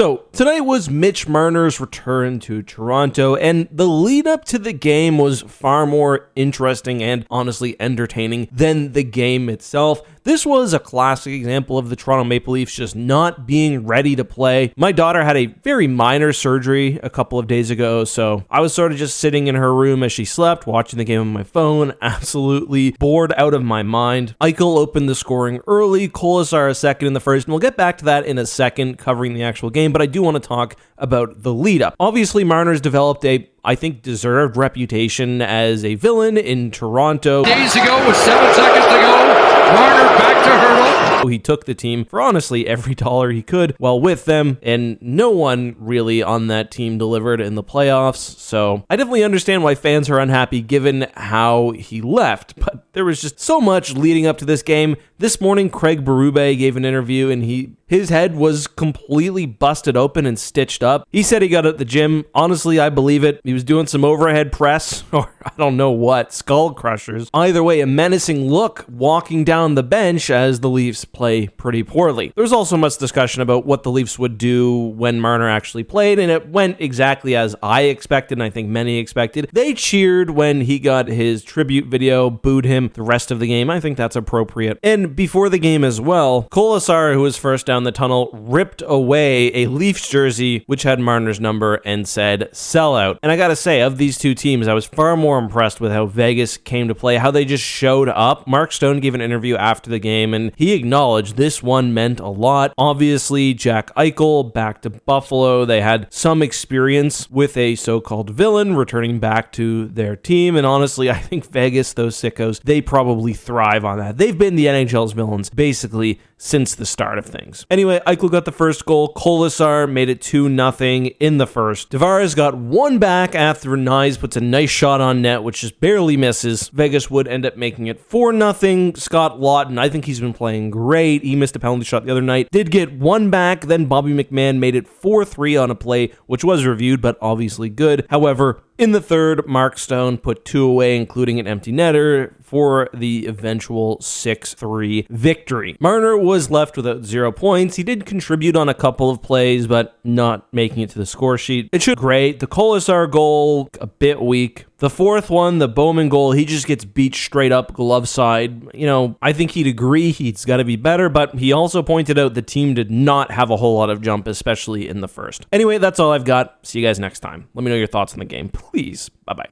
So tonight was Mitch Marner's return to Toronto, and the lead up to the game was far more interesting and honestly entertaining than the game itself. This was a classic example of the Toronto Maple Leafs just not being ready to play. My daughter had a very minor surgery a couple of days ago, so I was sort of just sitting in her room as she slept, watching the game on my phone, absolutely bored out of my mind. Eichel opened the scoring early, Kolasar a second in the first, and we'll get back to that in a second, covering the actual game, but I do want to talk about the lead up. Obviously, Marner's developed I think deserved reputation as a villain in Toronto. Days ago with 7 seconds to go, Marner back to hurdle. He took the team for honestly every dollar he could while with them, and no one really on that team delivered in the playoffs. So I definitely understand why fans are unhappy given how he left, but there was just so much leading up to this game. This morning, Craig Berube gave an interview and his head was completely busted open and stitched up. He said he got at the gym. Honestly, I believe it. He was doing some overhead press, or I don't know what, skull crushers. Either way, a menacing look walking down the bench as the Leafs play pretty poorly. There was also much discussion about what the Leafs would do when Marner actually played, and it went exactly as I expected, and I think many expected. They cheered when he got his tribute video, booed him the rest of the game. I think that's appropriate. And before the game as well, Kolasar, who was first down the tunnel, ripped away a Leafs jersey which had Marner's number and said sellout. And I gotta say, of these two teams, I was far more impressed with how Vegas came to play, how they just showed up. Mark Stone gave an interview after the game and he acknowledged this one meant a lot. Obviously, Jack Eichel back to Buffalo. They had some experience with a so-called villain returning back to their team, and honestly, I think Vegas, those sickos, they probably thrive on that. They've been the NHL's villains basically since the start of things. Anyway, Eichel got the first goal. Kolasar made it 2-0 in the first. Tavares got one back after Nyes puts a nice shot on net, which just barely misses. Vegas would end up making it 4-0. Scott Lawton, I think he's been playing great. He missed a penalty shot the other night. Did get one back, then Bobby McMahon made it 4-3 on a play, which was reviewed, but obviously good. However, in the third, Mark Stone put 2 away, including an empty netter, for the eventual 6-3 victory. Marner was left without 0 points. He did contribute on a couple of plays, but not making it to the score sheet. It should be great. The Kolasar goal, a bit weak. The fourth one, the Bowman goal, he just gets beat straight up glove side. You know, I think he'd agree he's got to be better, but he also pointed out the team did not have a whole lot of jump, especially in the first. Anyway, that's all I've got. See you guys next time. Let me know your thoughts on the game, please. Bye-bye.